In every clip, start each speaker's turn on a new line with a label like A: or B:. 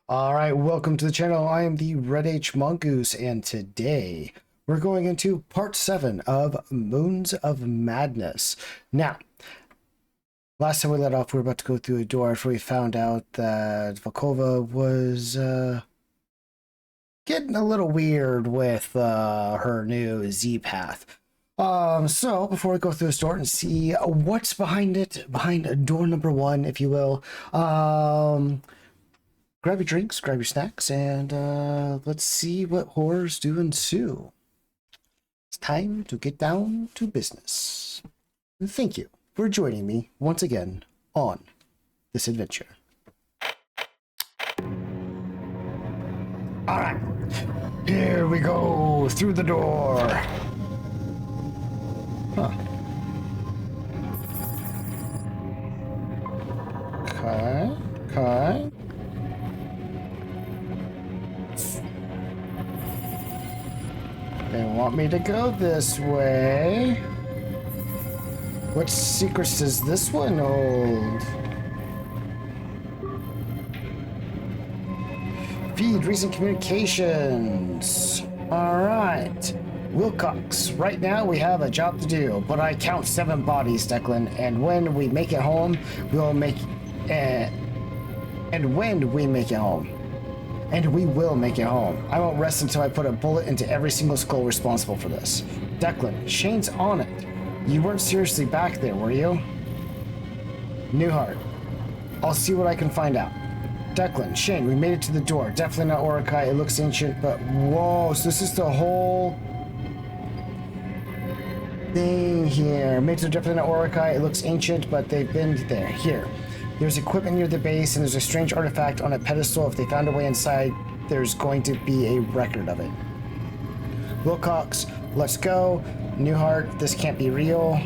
A: All right, welcome to the channel. I am the Red H Mongoose, and today we're going into part 7 of Moons of Madness. Now, last time we let off, we were about to go through a door after we found out that Volkova was getting a little weird with her new Z-Path. So before we go through this door and see what's behind it, behind door number 1, if you will, grab your drinks, grab your snacks, and let's see what horrors do ensue. It's time to get down to business. Thank you for joining me once again on this adventure. All right, here we go through the door. Huh. Okay. They want me to go this way. What secrets does this one hold? Feed recent communications. All right. Wilcox, right now we have a job to do, but I count 7 bodies, Declan, and when we make it home, we'll make... and when we make it home. And we will make it home. I won't rest until I put a bullet into every single skull responsible for this. Declan, Shane's on it. You weren't seriously back there, were you? Newhart, I'll see what I can find out. Declan, Shane, we made it to the door. Definitely not Orokai. It looks ancient, but whoa, so this is the whole thing here. Made it to definitely not Orokai. It looks ancient, but they've been there. Here. There's equipment near the base, and there's a strange artifact on a pedestal. If they found a way inside, there's going to be a record of it. Wilcox, let's go. Newhart, this can't be real.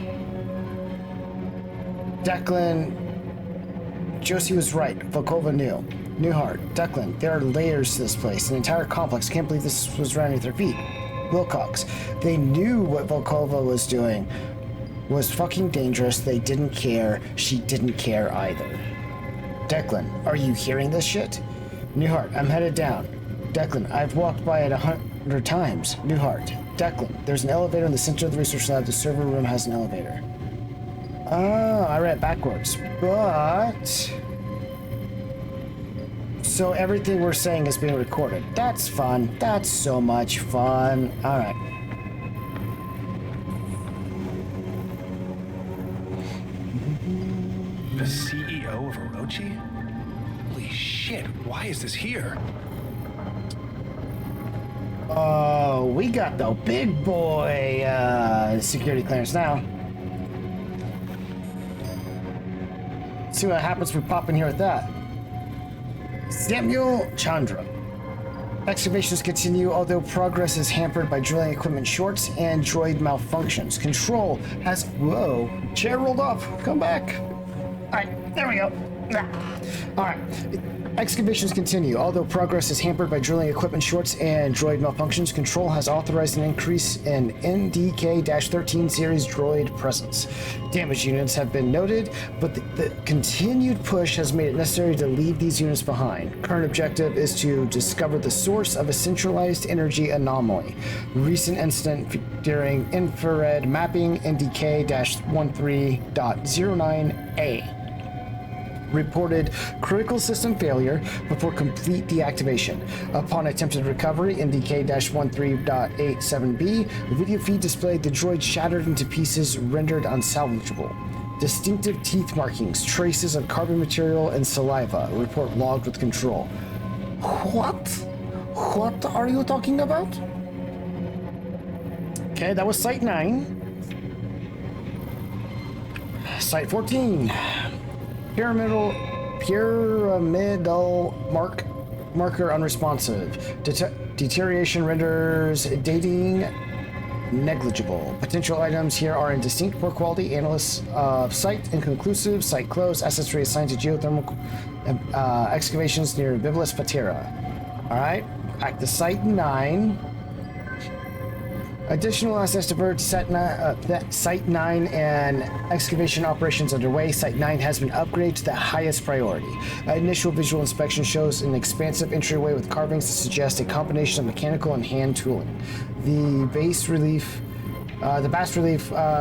A: Declan, Josie was right. Volkova knew. Newhart, Declan, there are layers to this place, an entire complex. Can't believe this was right underneath their feet. Wilcox, they knew what Volkova was doing was fucking dangerous. They didn't care. She didn't care either. Declan, are you hearing this shit? Newhart, I'm headed down. Declan, I've walked by it 100 times. Newhart, Declan, there's an elevator in the center of the research lab. The server room has an elevator. Oh, I read backwards. But... so everything we're saying is being recorded. That's fun. That's so much fun. All right.
B: The CEO of Orochi? Holy shit, why is this here?
A: Oh, we got the big boy security clearance now. Let's see what happens if we pop in here with that. Samuel Chandra. Excavations continue, although progress is hampered by drilling equipment shorts and droid malfunctions. Control has... whoa, chair rolled off. Come back. All right, there we go. All right. Excavations continue, although progress is hampered by drilling equipment shorts and droid malfunctions. Control has authorized an increase in NDK-13 series droid presence. Damage units have been noted, but the continued push has made it necessary to leave these units behind. Current objective is to discover the source of a centralized energy anomaly. Recent incident during infrared mapping NDK-13.09A. Reported critical system failure before complete deactivation. Upon attempted recovery, NDK-13.87B, the video feed displayed the droid shattered into pieces rendered unsalvageable. Distinctive teeth markings, traces of carbon material, and saliva. Report logged with control. What? What are you talking about? Okay, that was Site 9. Site 14. Pyramidal marker unresponsive. Deterioration renders dating negligible. Potential items here are in distinct poor quality. Analysts of site inconclusive. Site closed. Assets reassigned to geothermal excavations near Biblis Patera. All right, back to Site 9. Additional assets divert to Site 9 and excavation operations underway. Site 9 has been upgraded to the highest priority. Initial visual inspection shows an expansive entryway with carvings that suggest a combination of mechanical and hand tooling. The bas relief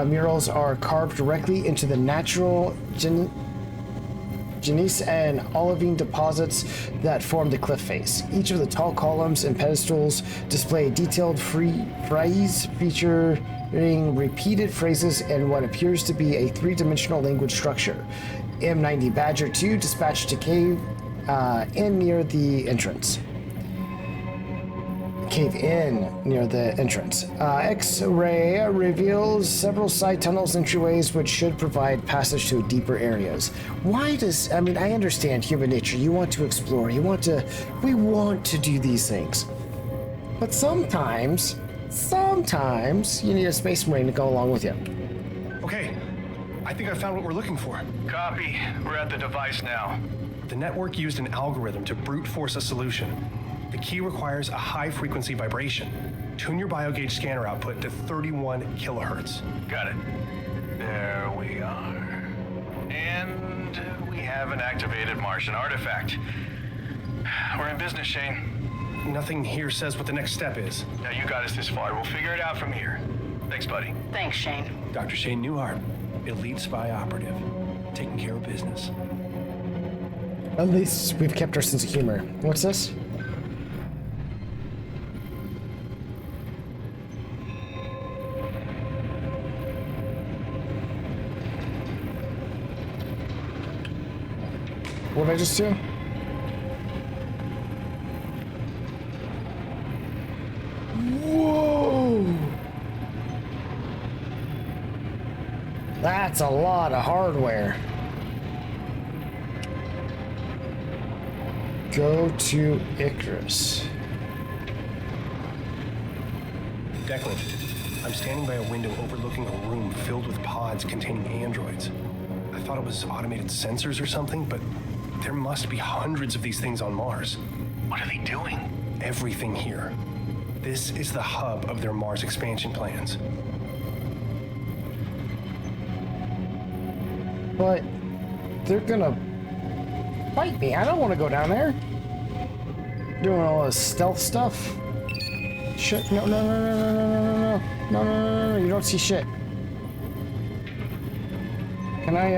A: murals are carved directly into the natural gneiss and olivine deposits that form the cliff face. Each of the tall columns and pedestals display a detailed frieze featuring repeated phrases and what appears to be a three-dimensional language structure. M90 Badger 2 dispatched to cave in near the entrance. Cave in near the entrance. X-ray reveals several side tunnels entryways which should provide passage to deeper areas. I understand human nature. You want to explore. We want to do these things. But sometimes you need a space marine to go along with you.
B: Okay, I think I found what we're looking for.
C: Copy. We're at the device now.
B: The network used an algorithm to brute force a solution. The key requires a high-frequency vibration. Tune your biogauge scanner output to 31 kilohertz.
C: Got it. There we are. And we have an activated Martian artifact. We're in business, Shane.
B: Nothing here says what the next step is.
C: Now you got us this far. We'll figure it out from here. Thanks, buddy.
D: Thanks, Shane.
B: Dr. Shane Newhart, elite spy operative, taking care of business.
A: At least we've kept our sense of humor. What's this? What did I just do? Whoa! That's a lot of hardware. Go to Icarus.
B: Declan, I'm standing by a window overlooking a room filled with pods containing androids. I thought it was automated sensors or something, but there must be hundreds of these things on Mars.
C: What are they doing?
B: Everything here. This is the hub of their Mars expansion plans.
A: But they're gonna fight me. I don't want to go down there. Doing all this stealth stuff. Shit. No. You don't see shit. Can I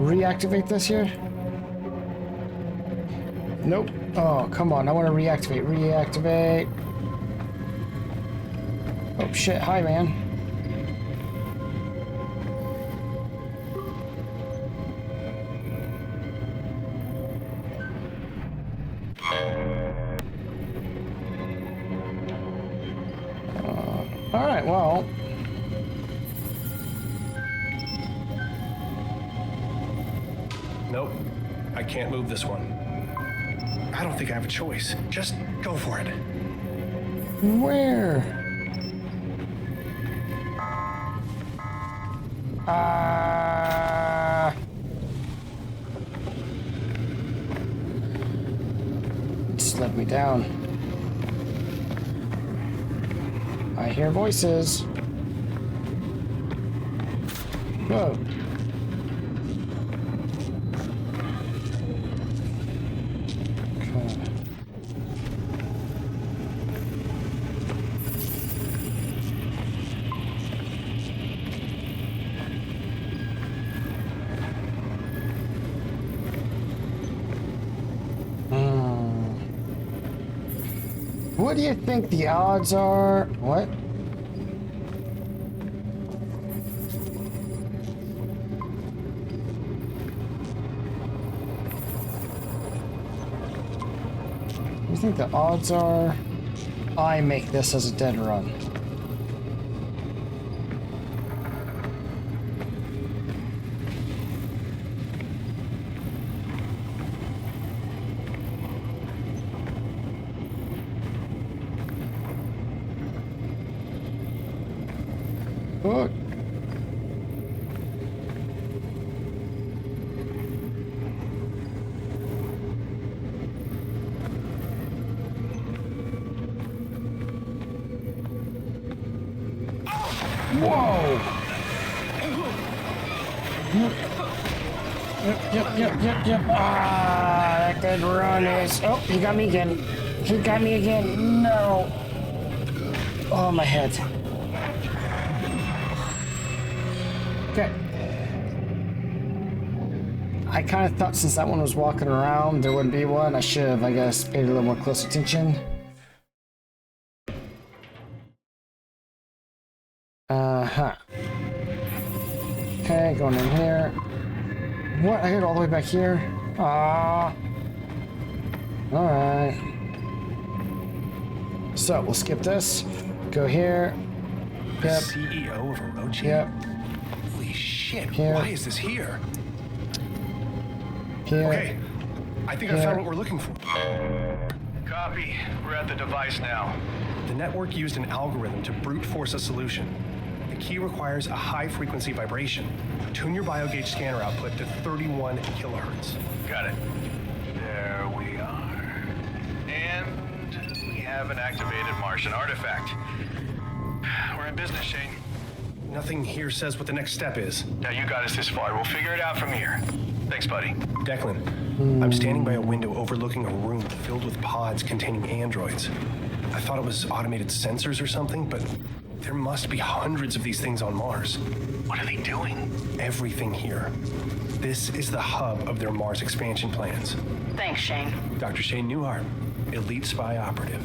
A: reactivate this here? Nope. Oh, come on. I want to reactivate. Reactivate. Oh, shit. Hi, man. All right, well.
B: Nope. I can't move this one. I don't think I have a choice. Just go for it.
A: Where? Just let me down. I hear voices. Whoa. What do you think the odds are? What? What do you think the odds are I make this as a dead run? Look. Whoa! Yep. Ah, that good run is... Oh, he got me again. He got me again. No. Oh, my head. Okay. I kind of thought since that one was walking around, there wouldn't be one. I should have, I guess, paid a little more close attention. Uh-huh. Okay, going in here. What? I gotta go all the way back here? Ah. Alright. So, we'll skip this. Go here.
B: The
A: Yep.
B: CEO of a road chain?
A: Yep.
B: Holy shit,
A: Here.
B: why is this here?
A: Here.
B: Okay, I think I found what we're looking for.
C: Copy. We're at the device now.
B: The network used an algorithm to brute force a solution. The key requires a high frequency vibration. Tune your BioGauge scanner output to 31 kilohertz.
C: Got it. There we are. And we have an activated Martian artifact. We're in business, Shane.
B: Nothing here says what the next step is.
C: Now you got us this far. We'll figure it out from here. Thanks, buddy.
B: Declan, I'm standing by a window overlooking a room filled with pods containing androids. I thought it was automated sensors or something, but there must be hundreds of these things on Mars.
C: What are they doing?
B: Everything here. This is the hub of their Mars expansion plans.
D: Thanks, Shane.
B: Dr. Shane Newhart, elite spy operative,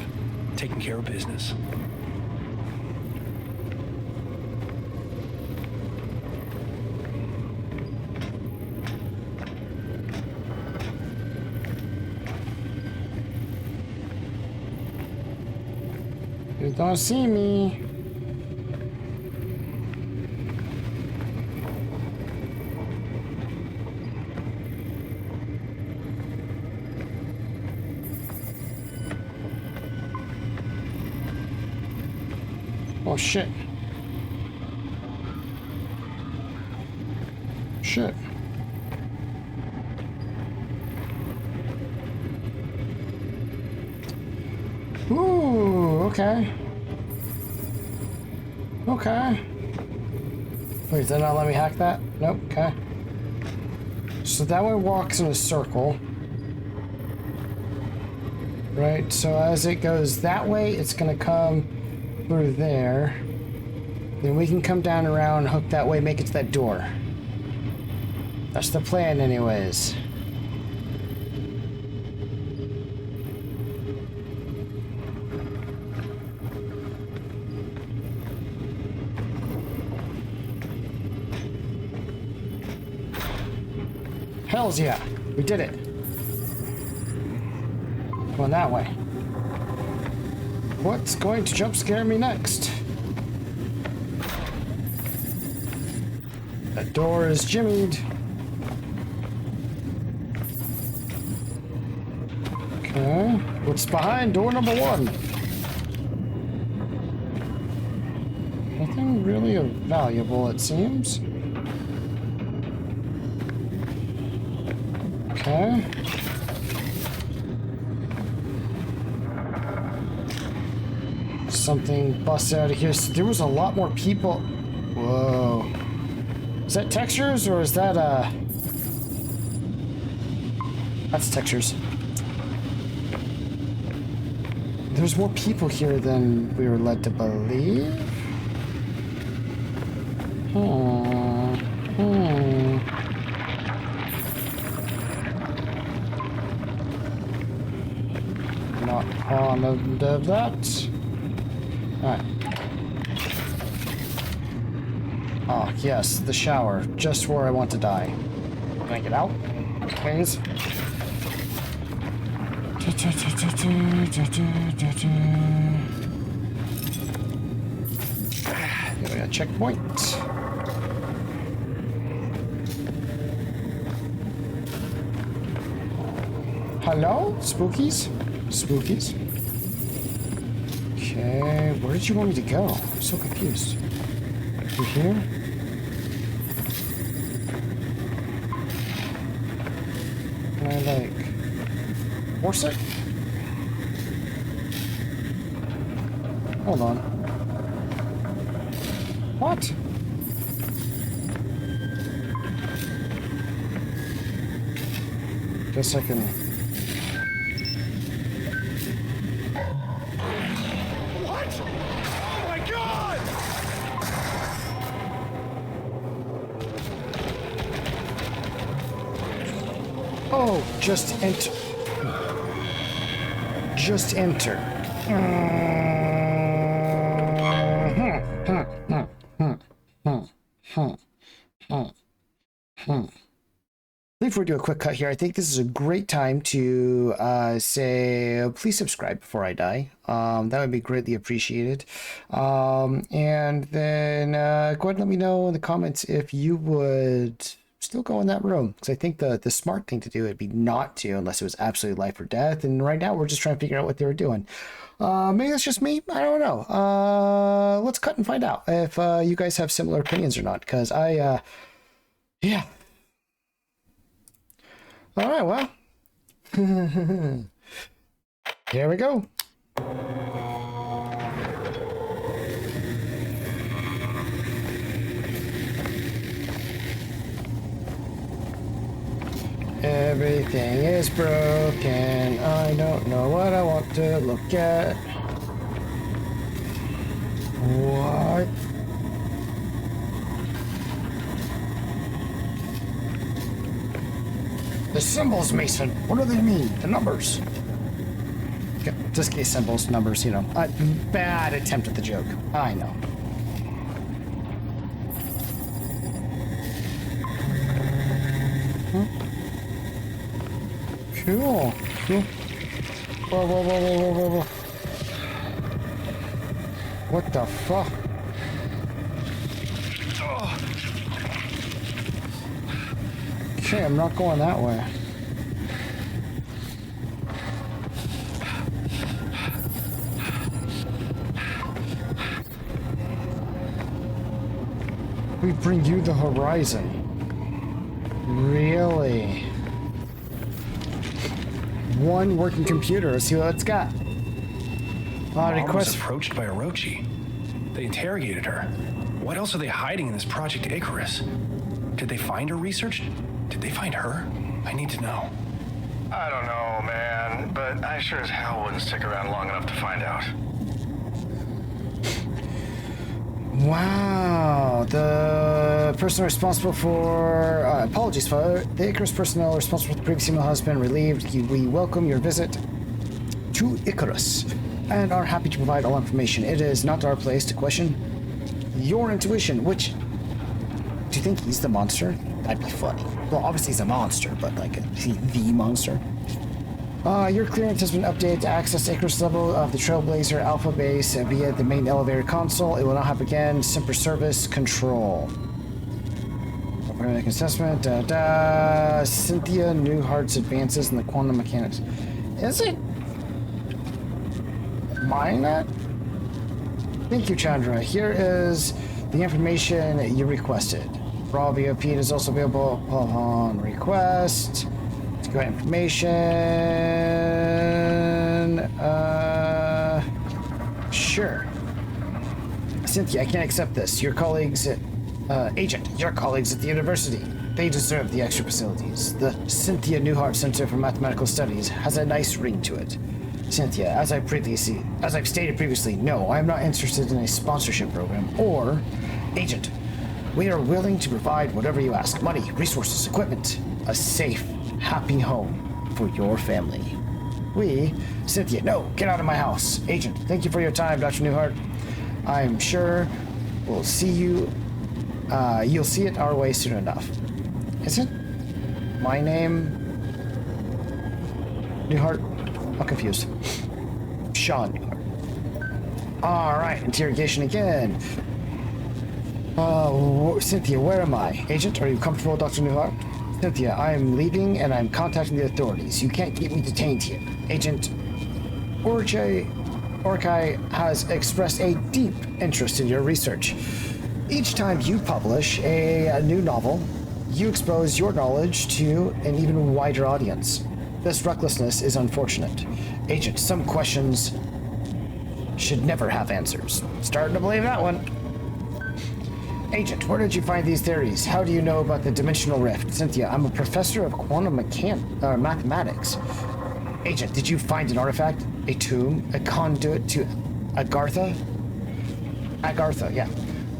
B: taking care of business.
A: You don't see me. Oh shit. Shit. Ooh, okay. Okay. Wait, did that not let me hack that? Nope, okay. So that one walks in a circle. Right, so as it goes that way, it's gonna come through there. Then we can come down around, hook that way, make it to that door. That's the plan anyways. Hells yeah, we did it. Going that way. What's going to jump scare me next? That door is jimmied. Okay, what's behind door number one? Nothing really valuable, it seems. Okay. Something busted out of here. So there was a lot more people. Whoa. Is that textures or is that that's textures. There's more people here than we were led to believe. Not fond of that. Alright. Ah, yes, the shower. Just where I want to die. Can I get out? Please? Here we got a checkpoint. Hello? Spookies? Spookies? Okay, where did you want me to go? I'm so confused. Through here? Can I, like, force it? Hold on. What? Guess I can...
B: What? Oh my god!
A: Oh, just enter. Just enter. Before we do a quick cut here, I think this is a great time to say please subscribe before I die. That would be greatly appreciated. And then go ahead and let me know in the comments if you would still go in that room, because I think the smart thing to do would be not to, unless it was absolutely life or death. And right now we're just trying to figure out what they were doing. Maybe that's just me. I don't know. Let's cut and find out if you guys have similar opinions or not, because yeah. All right, well, here we go. Everything is broken. I don't know what I want to look at. What? The symbols, Mason. What do they mean? The numbers. Okay, just case symbols, numbers, you know. Bad attempt at the joke. I know. Cool. Cool. Whoa, whoa, whoa, whoa, whoa, whoa, whoa. What the fuck? Okay, I'm not going that way. We bring you the horizon. Really? One working computer. Let's see what it's got.
B: Mom was approached by Orochi. They interrogated her. What else are they hiding in this Project Icarus? Did they find her research? Did they find her? I need to know.
C: I don't know, man, but I sure as hell wouldn't stick around long enough to find out.
A: Wow, the person responsible for... apologies, Father. The Icarus personnel responsible for the previous email has been relieved. We welcome your visit to Icarus and are happy to provide all information. It is not our place to question your intuition, which... Do you think he's the monster? That'd be funny. Well, obviously he's a monster, but like, is he the monster? Your clearance has been updated to access Icarus level of the Trailblazer Alpha base via the main elevator console. It will not happen again. Simper service control. Assessment. Cynthia Newhart's advances in the quantum mechanics. Is it? Mine that? Thank you, Chandra. Here is the information you requested. Raw VOP is also available upon request. Let's go information. Sure. Cynthia, I can't accept this. Your colleagues at Agent, your colleagues at the university, they deserve the extra facilities. The Cynthia Newhart Center for Mathematical Studies has a nice ring to it. Cynthia, as I've stated previously, no, I am not interested in a sponsorship program or Agent. We are willing to provide whatever you ask. Money, resources, equipment. A safe, happy home for your family. Cynthia, no, get out of my house. Agent, thank you for your time, Dr. Newhart. I'm sure we'll see you. You'll see it our way soon enough. Is it? My name? Newhart? I'm confused. Sean Newhart. Alright, interrogation again. Cynthia, where am I? Agent, are you comfortable, Dr. Newhart? Cynthia, I am leaving and I'm contacting the authorities. You can't keep me detained here. Agent Orkai has expressed a deep interest in your research. Each time you publish a new novel, you expose your knowledge to an even wider audience. This recklessness is unfortunate. Agent, some questions should never have answers. Starting to believe that one. Agent, where did you find these theories? How do you know about the dimensional rift? Cynthia, I'm a professor of quantum mathematics. Agent, did you find an artifact? A tomb? A conduit to Agartha? Agartha, yeah.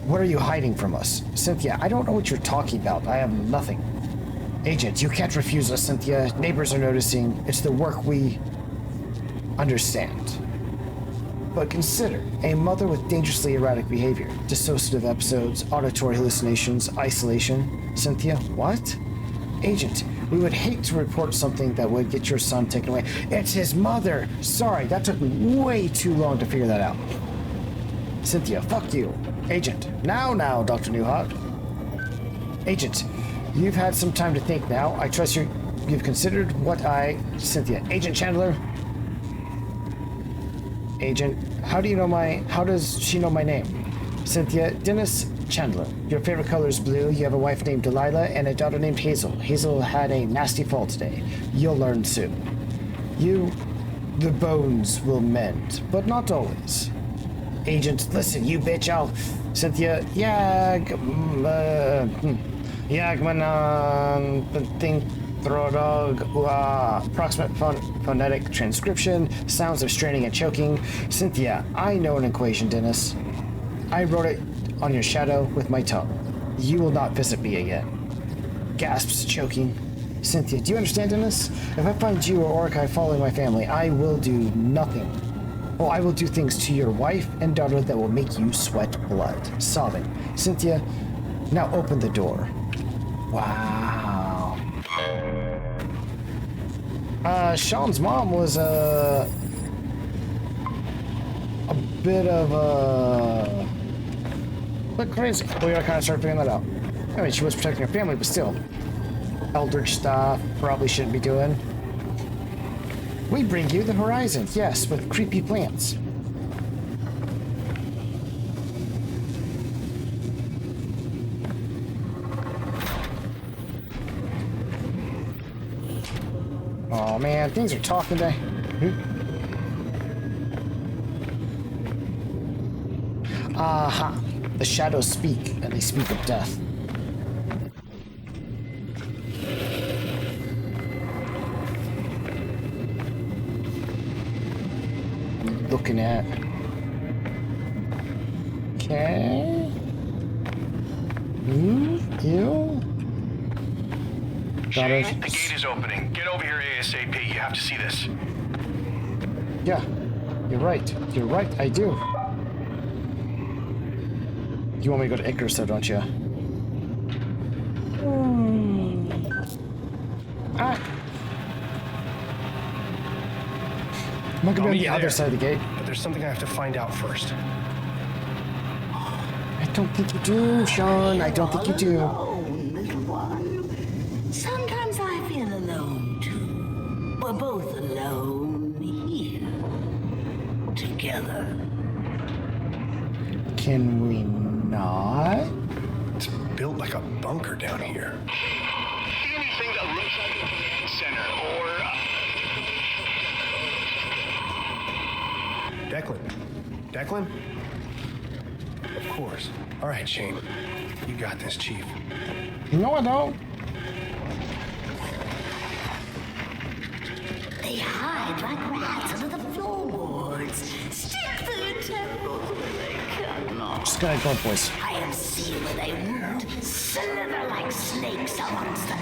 A: What are you hiding from us? Cynthia, I don't know what you're talking about. I have nothing. Agent, you can't refuse us, Cynthia. Neighbors are noticing. It's the work we understand. But consider, a mother with dangerously erratic behavior, dissociative episodes, auditory hallucinations, isolation. Cynthia, what? Agent, we would hate to report something that would get your son taken away. It's his mother! Sorry, that took me way too long to figure that out. Cynthia, fuck you. Agent, now, Dr. Newhart. Agent, you've had some time to think now. I trust you've considered what Cynthia, Agent Chandler. Agent, how does she know my name? Cynthia, Dennis Chandler. Your favorite color is blue. You have a wife named Delilah and a daughter named Hazel. Hazel had a nasty fall today. You'll learn soon. The bones will mend, but not always. Agent, listen, you bitch, Cynthia, think Throdog, approximate phonetic transcription, sounds of straining and choking. Cynthia, I know an equation, Dennis. I wrote it on your shadow with my tongue. You will not visit me again. Gasps, choking. Cynthia, do you understand, Dennis? If I find you or Orkai following my family, I will do nothing. Well, I will do things to your wife and daughter that will make you sweat blood. Sobbing. Cynthia, now open the door. Wow. Sean's mom was a bit of a crazy. We gotta kind of start figuring that out. I mean, she was protecting her family, but still. Eldritch stuff, probably shouldn't be doing. We bring you the horizon, yes, with creepy plants. Oh man, things are talking today. Aha. The shadows speak, and they speak of death. Looking at. Okay. You.
C: Shane, the gate is opening. Get over here ASAP. You have to see this.
A: Yeah, you're right. You're right, I do. You want me to go to Icarus though, don't you? Ah. I'm not gonna be on the other side of the gate.
B: But there's something I have to find out first.
A: I don't think you do, Sean. I don't think you do.
D: Alone, little one. Sometimes I feel alone too. We're both alone here. Together.
A: Can we not?
B: It's built like a bunker down here.
C: Anything that looks like a command center or
B: Declan? Of course. All right, Shane. You got this, Chief.
A: No, I don't.
D: They hide like rats under the floorboards. Stick their temples where they cannot.
A: Just gonna go, boys.
D: I have seen where they wound, slither like snakes amongst them.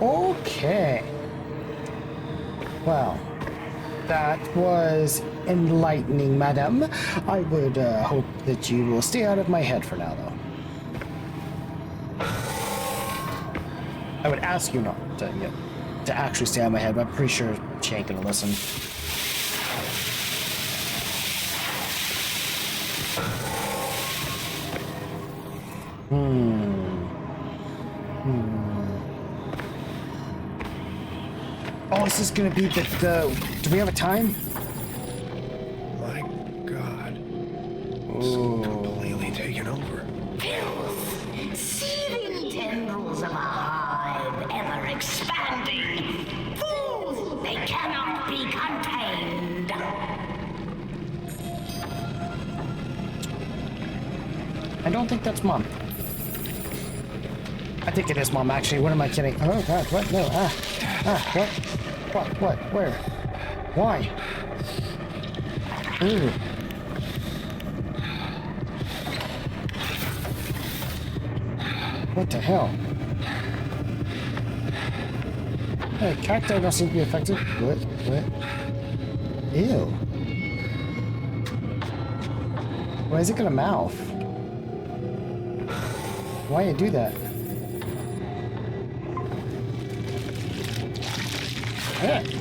A: Okay. Well, that was enlightening, madam. I would hope that you will stay out of my head for now, though. I would ask you not to actually stay out of my head, but I'm pretty sure she ain't gonna listen. Oh, is this gonna be the do we have a time?
B: My God. It's completely taken over.
D: Filth, seething tendrils of a hive, ever expanding. be contained.
A: I don't think that's Mom. I think it is Mom, actually. What am I kidding? Oh, God, what? No, what? What? Where? Why? Ooh. What the hell? Hey, cacti don't seem to be affected. What? Ew. Why is it got a mouth? Why you do that?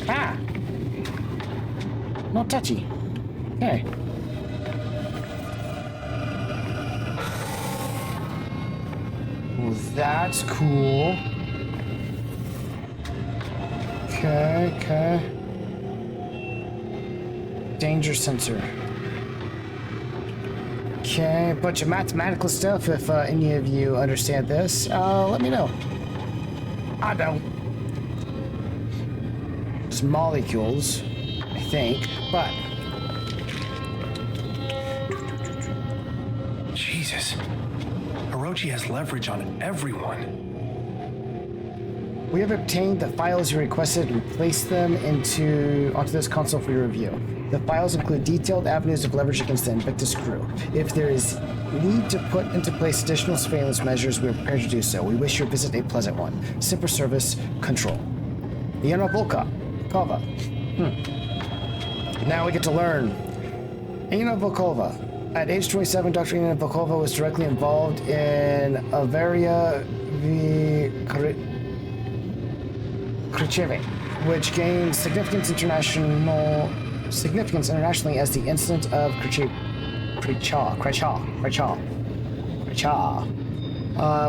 A: Ah! Not touchy. Okay. Well, that's cool. Okay. Danger sensor. Okay, a bunch of mathematical stuff. If any of you understand this, let me know. I don't. It's molecules, I think, but...
B: Jesus. Orochi has leverage on everyone.
A: We have obtained the files you requested and placed them onto this console for your review. The files include detailed avenues of leverage against the Invictus crew. If there is need to put into place additional surveillance measures, we are prepared to do so. We wish your visit a pleasant one. Simper Service Control. Yana Volkova. Now we get to learn. Yana Volkova. At age 27, Dr. Yana Volkova was directly involved in Avaria v. Khrushchev, which gained significance internationally as the incident of Khrushchev.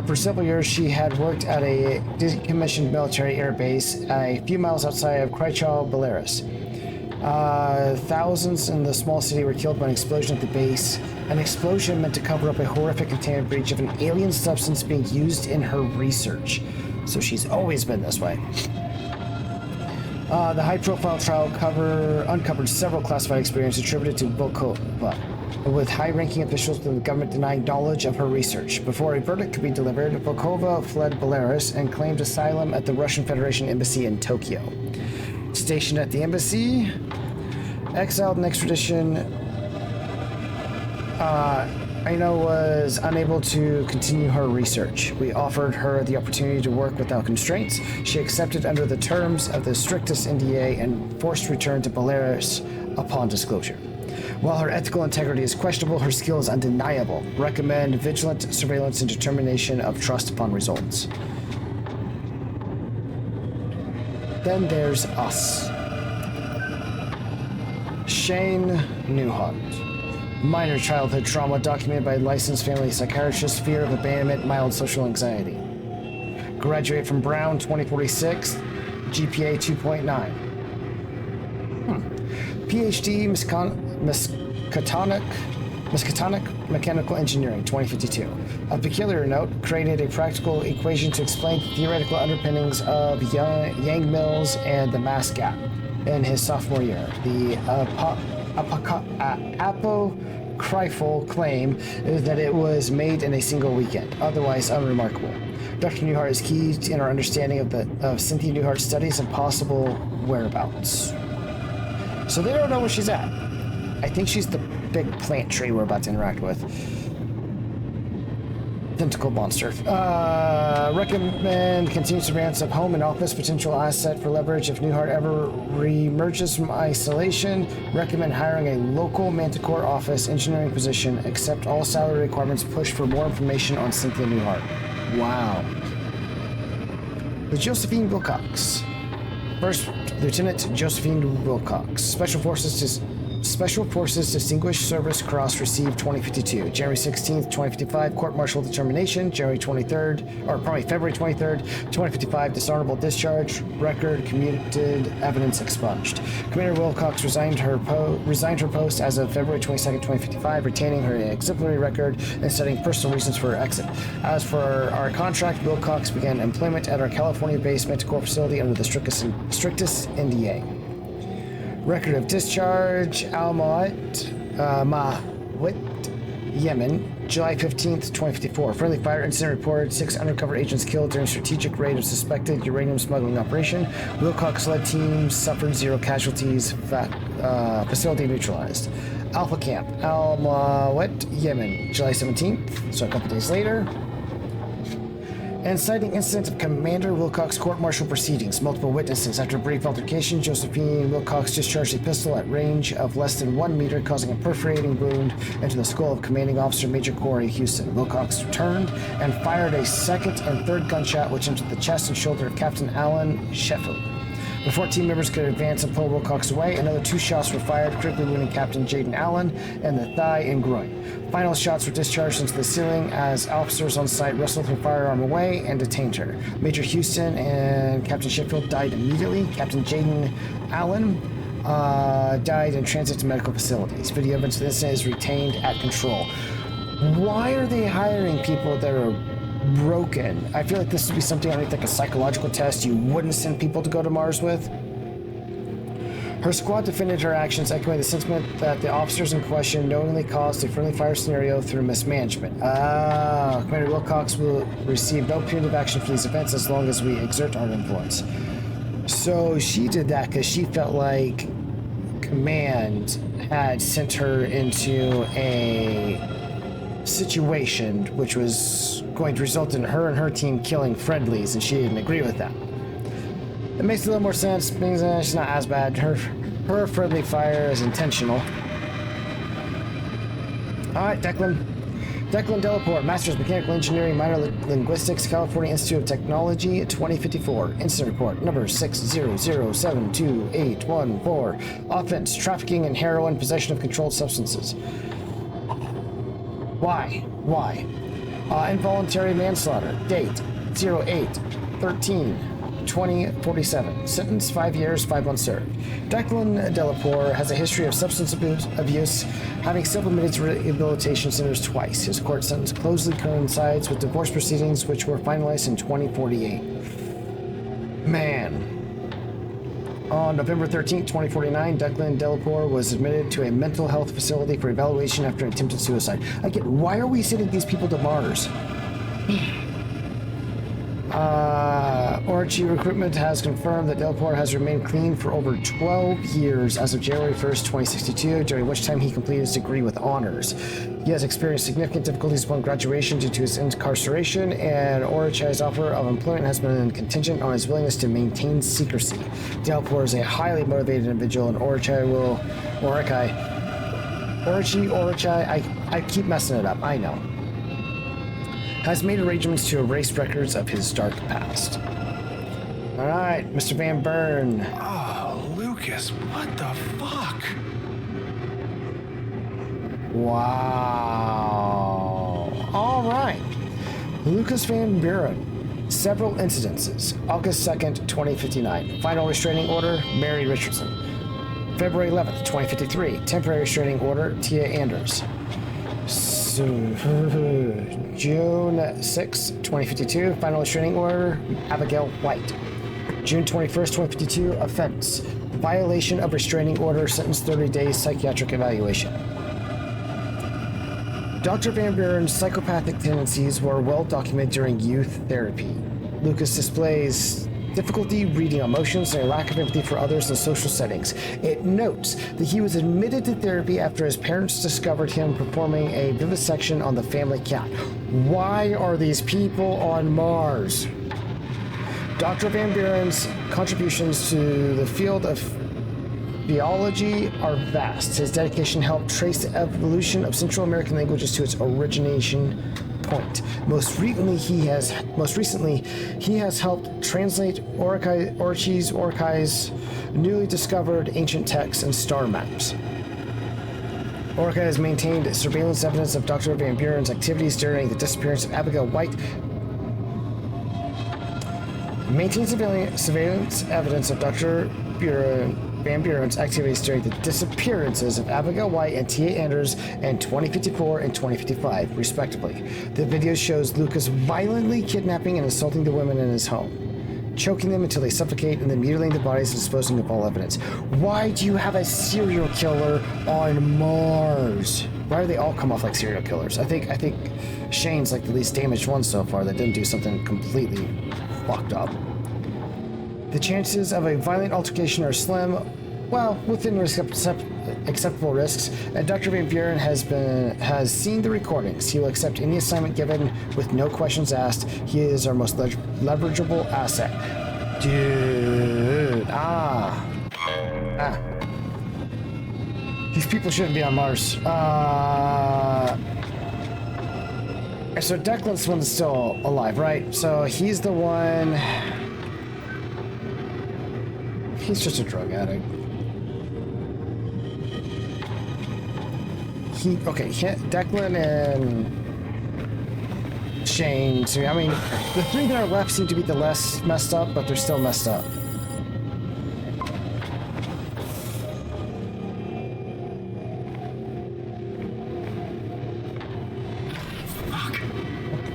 A: For several years, she had worked at a decommissioned military air base a few miles outside of Krychal, Belarus. Thousands in the small city were killed by an explosion at the base. An explosion meant to cover up a horrific containment breach of an alien substance being used in her research. So she's always been this way. The high-profile trial uncovered several classified experiences attributed to Volkova, with high-ranking officials within the government denying knowledge of her research. Before a verdict could be delivered, Volkova fled Belarus and claimed asylum at the Russian Federation Embassy in Tokyo. Stationed at the embassy, exiled in extradition, Aino was unable to continue her research. We offered her the opportunity to work without constraints. She accepted under the terms of the strictest NDA and forced return to Belarus upon disclosure. While her ethical integrity is questionable, her skill is undeniable. Recommend vigilant surveillance and determination of trust upon results. Then there's us. Shane Newhart. Minor childhood trauma documented by licensed family psychiatrist, fear of abandonment, mild social anxiety. Graduate from Brown 2046, GPA 2.9. PhD Miskatonic Mechanical Engineering 2052. Of peculiar note, created a practical equation to explain the theoretical underpinnings of Yang mills and the mass gap in his sophomore year. The apocryphal claim is that it was made in a single weekend, otherwise unremarkable. Dr. Newhart is key in our understanding of Cynthia Newhart's studies and possible whereabouts. So they don't know where she's at. I think she's the big plant tree we're about to interact with. Tentacle monster. Recommend continued surveillance of home and office, potential asset for leverage if Newhart ever re-emerges from isolation. Recommend hiring a local Manticore office engineering position. Accept all salary requirements. Push for more information on Cynthia Newhart. Wow. The Josephine Wilcox. First Lieutenant Josephine Wilcox. Special Forces Distinguished Service Cross received 2052. January 16th, 2055, court-martial determination. February 23rd, 2055, dishonorable discharge. Record commuted, evidence expunged. Commander Wilcox resigned her post as of February 22nd, 2055, retaining her exemplary record and citing personal reasons for her exit. As for our contract, Wilcox began employment at our California-based Manticore facility under the strictest NDA. Record of discharge, Mawit, Yemen, July 15th, 2054. Friendly fire incident reported. 6 undercover agents killed during strategic raid of suspected uranium smuggling operation. Wilcox-led team suffered 0 casualties. Facility neutralized. Alpha Camp, Al Mawit, Yemen, July 17th, so a couple days later. And citing incident of Commander Wilcox court-martial proceedings. Multiple witnesses. After a brief altercation, Josephine Wilcox discharged a pistol at range of less than 1 meter, causing a perforating wound into the skull of Commanding Officer Major Corey Houston. Wilcox turned and fired a second and third gunshot, which entered the chest and shoulder of Captain Alan Sheffield. Before team members could advance and pull Wilcox away, another 2 shots were fired, critically wounding Captain Jaden Allen in the thigh and groin. Final shots were discharged into the ceiling as officers on site wrestled her firearm away and detained her. Major Houston and Captain Sheffield died immediately. Captain Jaden Allen died in transit to medical facilities. Video evidence of the incident is retained at control. Why are they hiring people that are broken? I feel like this would be something underneath like a psychological test you wouldn't send people to go to Mars with. Her squad defended her actions, echoing the sentiment that the officers in question knowingly caused a friendly fire scenario through mismanagement. Commander Wilcox will receive no punitive action for these events as long as we exert our influence. So she did that because she felt like Command had sent her into a situation which was going to result in her and her team killing friendlies, and she didn't agree with that. It makes a little more sense because she's not as bad. Her friendly fire is intentional. Alright, Declan Delaport, Master's Mechanical Engineering, Minor Linguistics, California Institute of Technology, 2054. Incident report number 600722814. Offense, trafficking in heroin, possession of controlled substances. Why? Involuntary manslaughter. Date 08/13/2047. Sentence 5 years, 5 months served. Declan Delaport has a history of substance abuse, having supplemented to rehabilitation centers twice. His court sentence closely coincides with divorce proceedings, which were finalized in 2048. Man. On November 13, 2049, Declan Delaport was admitted to a mental health facility for evaluation after attempted suicide. Again, why are we sending these people to Mars? Orangey Recruitment has confirmed that Delaport has remained clean for over 12 years as of January 1st, 2062, during which time he completed his degree with honors. He has experienced significant difficulties upon graduation due to his incarceration, and Orangey's offer of employment has been contingent on his willingness to maintain secrecy. Delaport is a highly motivated individual, and Orangey, I keep messing it up, I know, has made arrangements to erase records of his dark past. All right, Mr. Van Buren.
B: Oh, Lucas, what the fuck?
A: Wow. All right. Lucas Van Buren. Several incidences. August 2nd, 2059. Final restraining order, Mary Richardson. February 11th, 2053. Temporary restraining order, Tia Anders. June 6, 2052, final restraining order, Abigail White. June 21st, 2052, offense, violation of restraining order, sentence 30 days, psychiatric evaluation. Dr. Van Buren's psychopathic tendencies were well documented during youth therapy. Lucas displays difficulty reading emotions and a lack of empathy for others in social settings. It notes that he was admitted to therapy after his parents discovered him performing a vivisection on the family cat. Why are these people on Mars? Dr. Van Buren's contributions to the field of biology are vast. His dedication helped trace the evolution of Central American languages to its origination point. Most recently, he has helped translate Orangey's newly discovered ancient texts and star maps. Orca has maintained surveillance evidence of Dr. Van Buren's activities during the disappearance of Abigail White. Maintains surveillance evidence of Dr. Van Buren's activities during the disappearances of Abigail White and Tia Anders in 2054 and 2055, respectively. The video shows Lucas violently kidnapping and assaulting the women in his home. choking them until they suffocate, and then mutilating the bodies and disposing of all evidence. Why do you have a serial killer on Mars? Why do they all come off like serial killers? I think Shane's like the least damaged one so far that didn't do something completely fucked up. The chances of a violent altercation are slim, well, within acceptable risks, and Dr. Van Buren has seen the recordings. He will accept any assignment given with no questions asked. He is our most leverageable asset. Dude. These people shouldn't be on Mars. So Declan's the one that's still alive, right? So he's the one... He's just a drug addict. Declan and Shane. So, I mean, the three that are left seem to be the less messed up, but they're still messed up.
B: Fuck.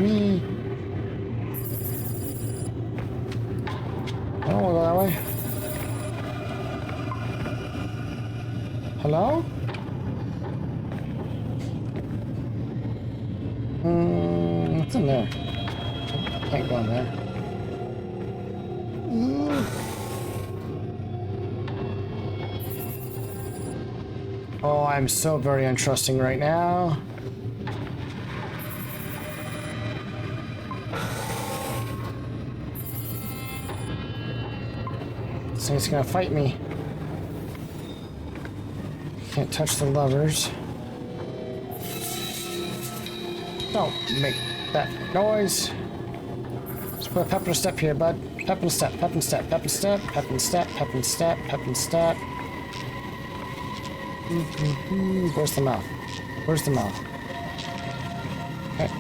A: Me. I don't want to go that way. Hello? What's in there? Can't go in there. Oh, I'm so very untrusting right now. This thing's gonna fight me. Can't touch the levers. Don't make that noise. Let's put a pep and step here, bud. Pep and step, pep and step, pep and step, pep and step, pep and step, pep and step. Where's the mouth? Where's the mouth? Okay.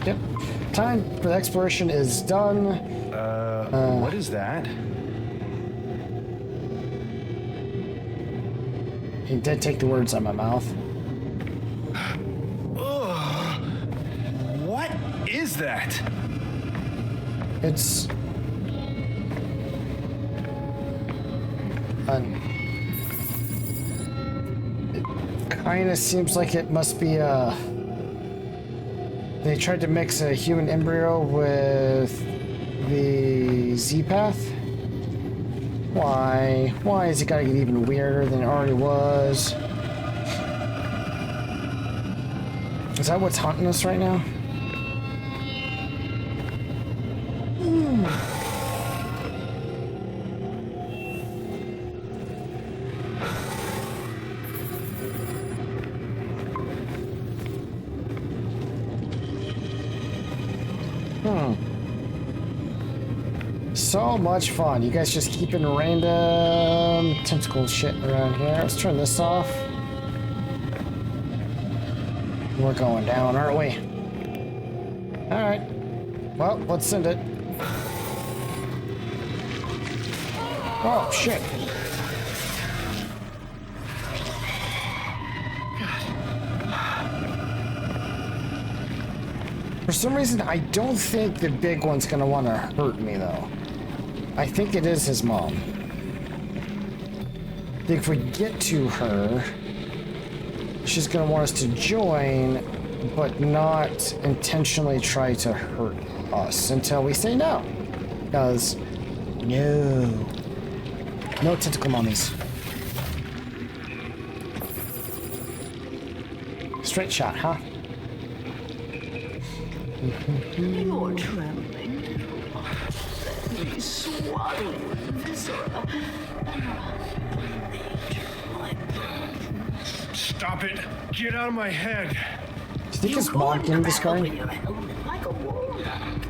A: Yep. Time for the exploration is done.
E: What is that?
A: He did take the words out of my mouth.
E: What is that?
A: It's... it kind of seems like it must be a... They tried to mix a human embryo with the Z-Path. Why? Why is it gotta get even weirder than it already was? Is that what's haunting us right now? So much fun. You guys just keeping random tentacle shit around here. Let's turn this off. We're going down, aren't we? Alright. Well, let's send it. Oh, shit. For some reason, I don't think the big one's gonna want to hurt me, though. I think it is his mom. I think if we get to her, she's gonna want us to join, but not intentionally try to hurt us until we say no. Because, no tentacle mummies. Straight shot, huh?
D: You're trembling. Let me swallow your viscera.
B: Stop it! Get out of my head!
A: Do you think his mom gave him this guy?
D: Like a warlock.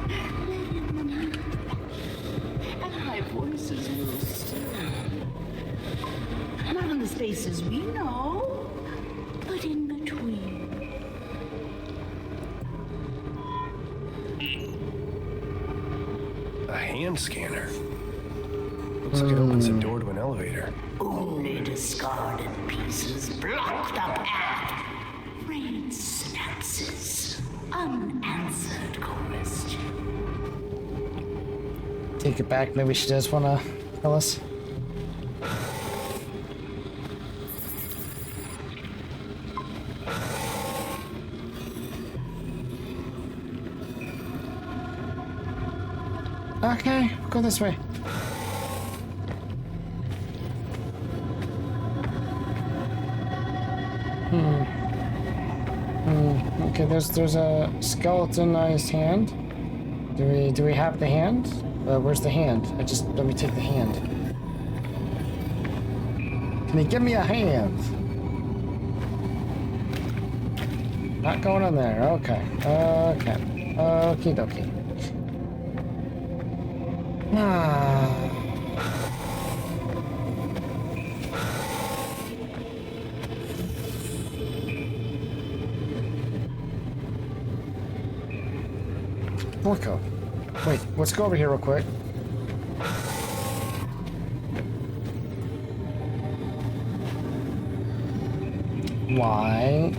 D: And my voices will stir. Not in the spaces we know, but in between.
B: A hand scanner. Looks like it opens the door to an elevator.
D: Only discarded pieces block the path. Rain synapses unanswered.
A: take it back. Maybe she does want to kill us. Okay, go this way. Okay, there's a skeletonized hand. Do we have the hand? Where's the hand? Let me take the hand. Can you give me a hand? Not going in there. Okay. Okay. Okie dokie. Orco. Wait, let's go over here real quick. Why?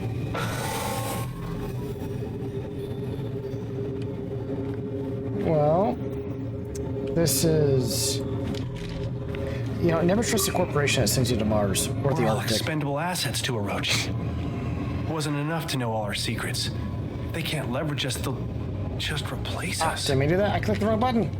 A: Well, this is... You know, never trust a corporation that sends you to Mars or the
B: We're all
A: Arctic.
B: expendable assets to Orochi. It wasn't enough to know all our secrets. If they can't leverage us, they'll just replace us.
A: Did I do that? I clicked the wrong button.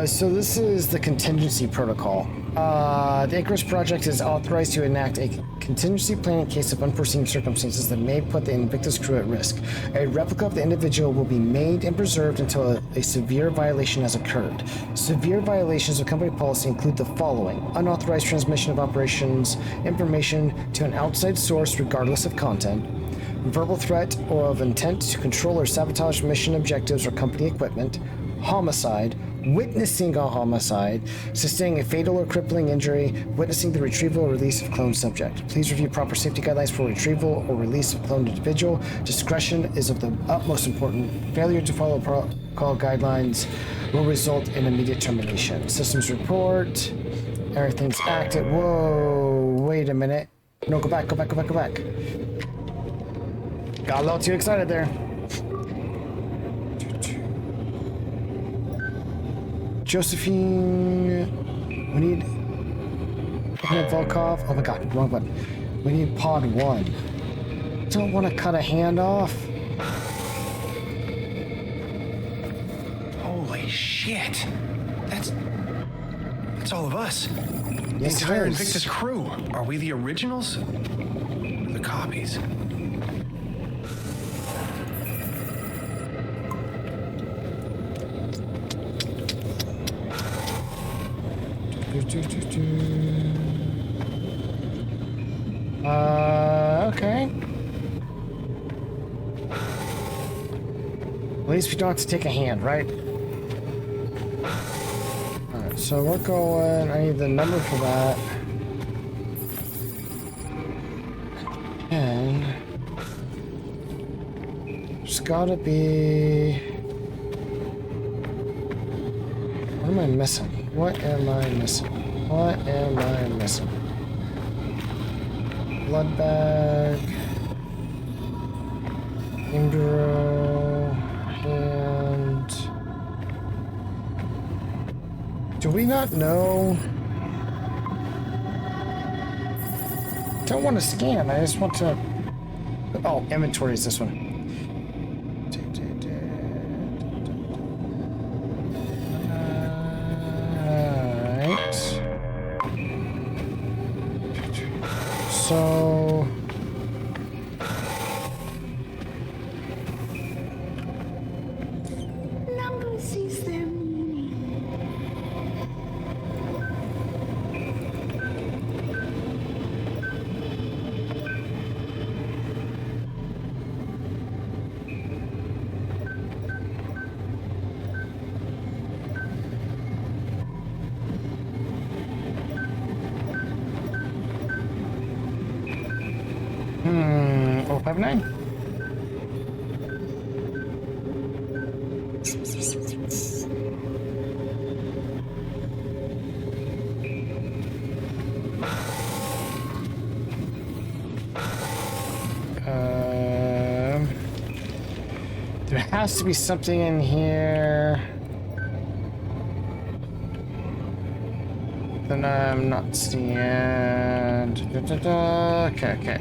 A: So this is the contingency protocol. The Icarus Project is authorized to enact a contingency plan in case of unforeseen circumstances that may put the Invictus crew at risk. A replica of the individual will be made and preserved until a severe violation has occurred. Severe violations of company policy include the following: unauthorized transmission of operations information to an outside source regardless of content, verbal threat or of intent to control or sabotage mission objectives or company equipment, homicide, witnessing a homicide, sustaining a fatal or crippling injury, witnessing the retrieval or release of cloned subject. Please review proper safety guidelines for retrieval or release of cloned individual. Discretion is of the utmost importance. Failure to follow protocol guidelines will result in immediate termination. Systems report. Everything's active. Whoa, wait a minute. No, go back. Got a little too excited there. Josephine, we need Volkov. Oh my god, wrong button. We need pod 1. Don't want to cut a hand off.
B: Holy shit. That's all of us.
A: Yes,
B: The entire
A: it is.
B: Invictus crew. Are we the originals? Or the copies?
A: Okay. At least we don't have to take a hand, right? Alright, so we're going... I need the number for that. And... There's gotta be... What am I missing? What am I missing? Blood bag. Embryo. Hand. Do we not know? Don't want to scan. I just want to... Oh, inventory is this one. So
D: Number sees their meaning.
A: Hmm, 059? There has to be something in here. Then I'm not seeing. Okay.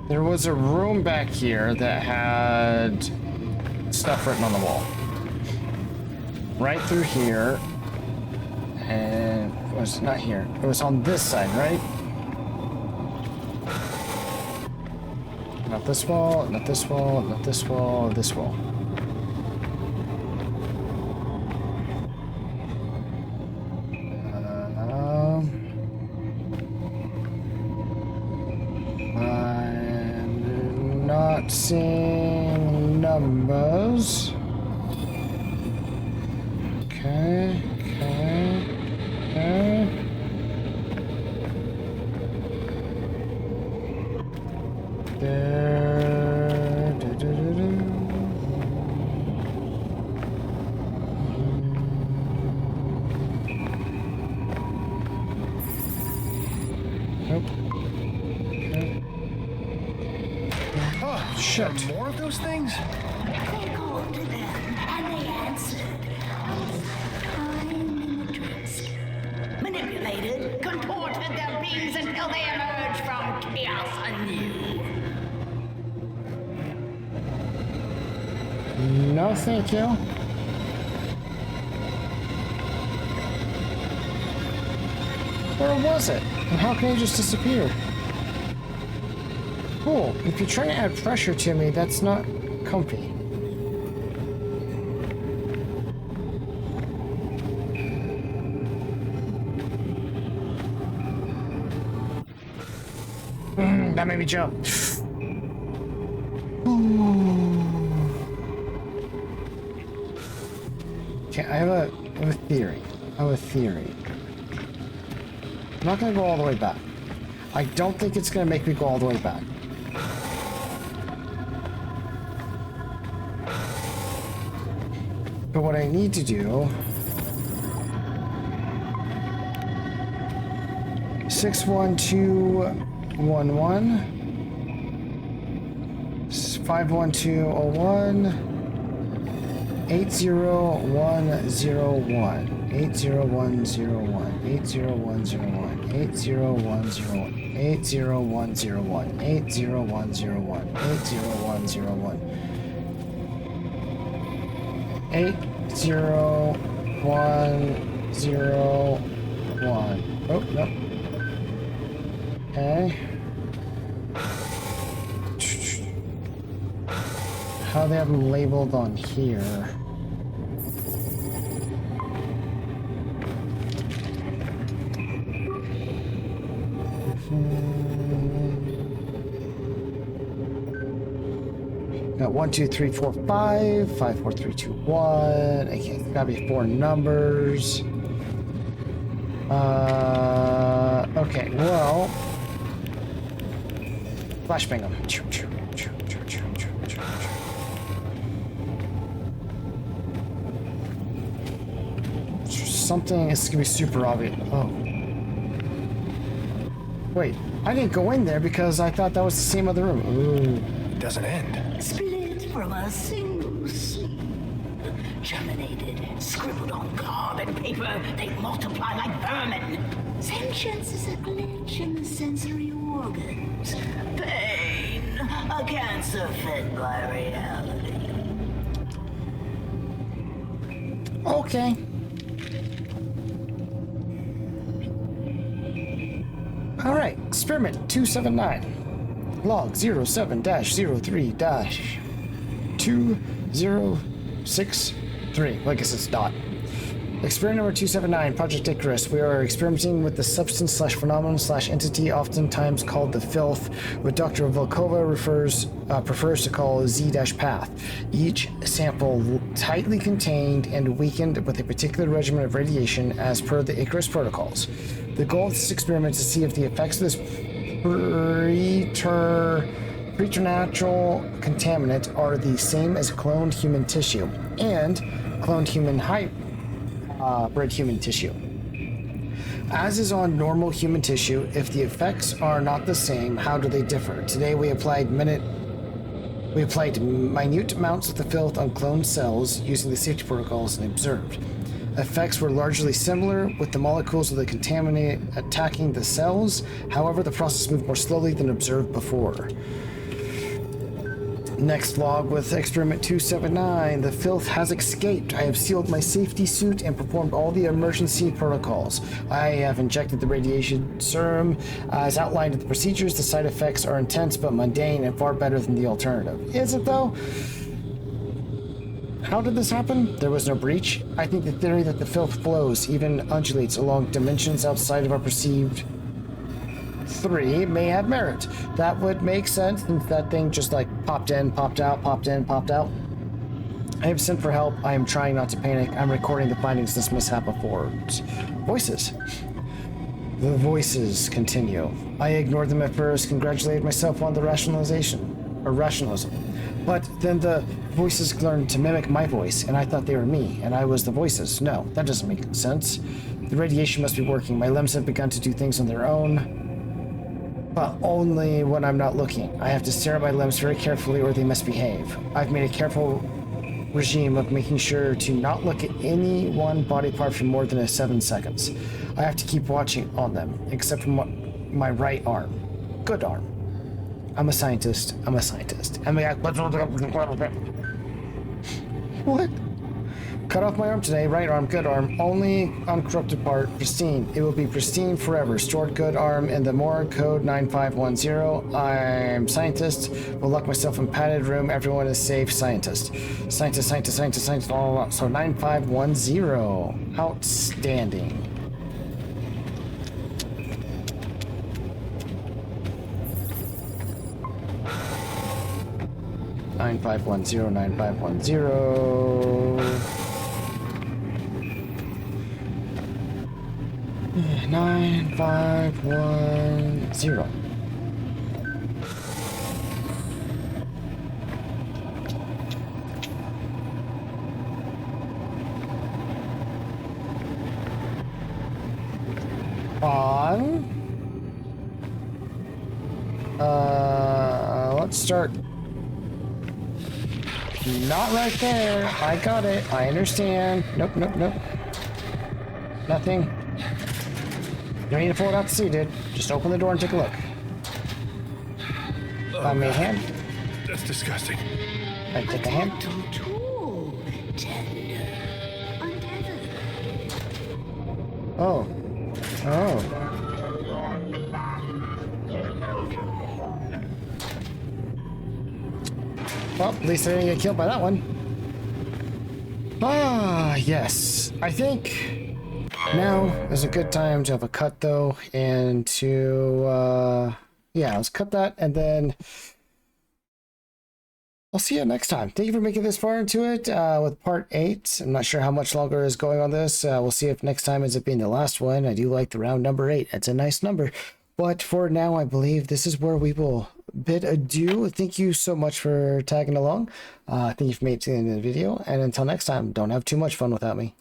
A: There was a room back here that had stuff written on the wall. Right through here. And it was not here. It was on this side, right? Not this wall, not this wall, not this wall, this wall. I'm not seeing numbers. Okay. There. Nope. Okay.
B: Oh,
A: shit.
B: More of those things?
D: They called to them, and they answered. Time in the drisk. Manipulated, contorted their beings until they emerged from chaos anew.
A: No, thank you. Where was it? And how can it just disappear? Cool. If you're trying to add pressure to me, that's not comfy. That made me jump. Okay, I have a theory. I'm not gonna go all the way back. I don't think it's gonna make me go all the way back. But what I need to do... 61211 51201 80101 80101 80101 80101 80101 80101 80101 80101. Oh, no. Okay. How they have them labeled on here? Got 1, 2, 3, 4, 5, 5, 4, 3, 2, 1. Okay, it's gotta be 4 numbers. Okay, well, flashbang them. Something is gonna be super obvious. Oh, wait, I didn't go in there because I thought that was the same other room. Ooh.
B: It doesn't end.
D: Split from a single seed. Germinated, scribbled on carbon paper, they multiply like vermin. Sentience is a glitch in the sensory organs. Pain, a cancer fed by reality.
A: Okay. All right, experiment 279. Log 07-03-2063. Well, I guess it's dot. Experiment number 279, Project Icarus. We are experimenting with the substance/phenomenon/entity, oftentimes called the filth, what Dr. Volkova prefers to call Z-path. Each sample tightly contained and weakened with a particular regimen of radiation as per the Icarus protocols. The goal of this experiment is to see if the effects of this preternatural contaminant are the same as cloned human tissue and cloned human bred human tissue. As is on normal human tissue, if the effects are not the same, how do they differ? Today we applied We applied minute amounts of the filth on cloned cells using the safety protocols and observed. Effects were largely similar, with the molecules of the contaminant attacking the cells. However, the process moved more slowly than observed before. Next log with experiment 279. The filth has escaped. I have sealed my safety suit and performed all the emergency protocols. I have injected the radiation serum. As outlined in the procedures, the side effects are intense but mundane and far better than the alternative. Is it though? How did this happen? There was no breach. I think the theory that the filth flows, even undulates along dimensions outside of our perceived 3 may have merit. That would make sense since that thing just like popped in, popped out, popped in, popped out. I have sent for help. I am trying not to panic. I'm recording the findings this mishap affords. Voices. The voices continue. I ignored them at first, congratulated myself on the rationalization, or rationalism. But then the voices learned to mimic my voice, and I thought they were me, and I was the voices. No, that doesn't make sense. The radiation must be working. My limbs have begun to do things on their own, but only when I'm not looking. I have to stare at my limbs very carefully or they misbehave. I've made a careful regime of making sure to not look at any one body part for more than 7 seconds. I have to keep watching on them, except for my right arm. Good arm. I'm a scientist. I'm a scientist. What? Cut off my arm today. Right arm, good arm. Only uncorrupted part, pristine. It will be pristine forever. Stored good arm in the morgue, code 9510. I'm scientist. Will lock myself in padded room. Everyone is safe. Scientist. Scientist, scientist, scientist, scientist. All so 9510. Outstanding. Nine five one zero 9510. On. Let's start. Not right there. I got it. I understand. Nope, nope, nope. Nothing. You don't need to pull it out to see, dude. Just open the door and take a look. Find me a hand.
B: That's disgusting.
A: I take a hand.
D: Too tender, untethered.
A: Oh. Oh. Well, at least I didn't get killed by that one. Ah, yes. I think now is a good time to have a cut, though, and to, yeah, let's cut that, and then I'll see you next time. Thank you for making this far into it with part 8. I'm not sure how much longer is going on this. We'll see if next time ends up being the last one. I do like the round number 8. It's a nice number. But for now, I believe this is where we will bid adieu. Thank you so much for tagging along. Thank you for making it to the end of the video. And until next time, don't have too much fun without me.